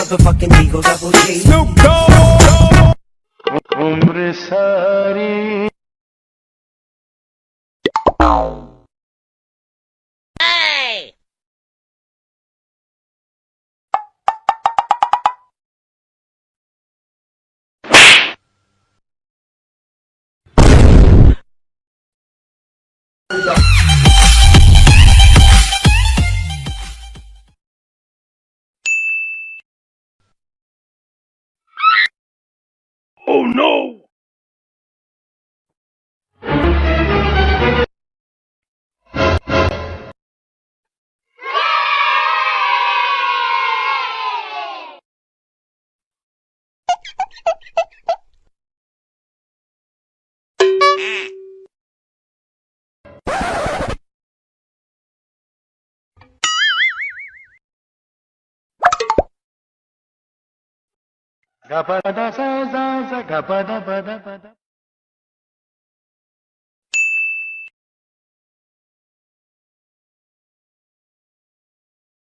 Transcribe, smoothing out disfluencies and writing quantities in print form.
motherfucking Eagle Double G. Snoop Dogg. Umr sari. Hey! Oh no! Gapada sa za za gapada pada pada.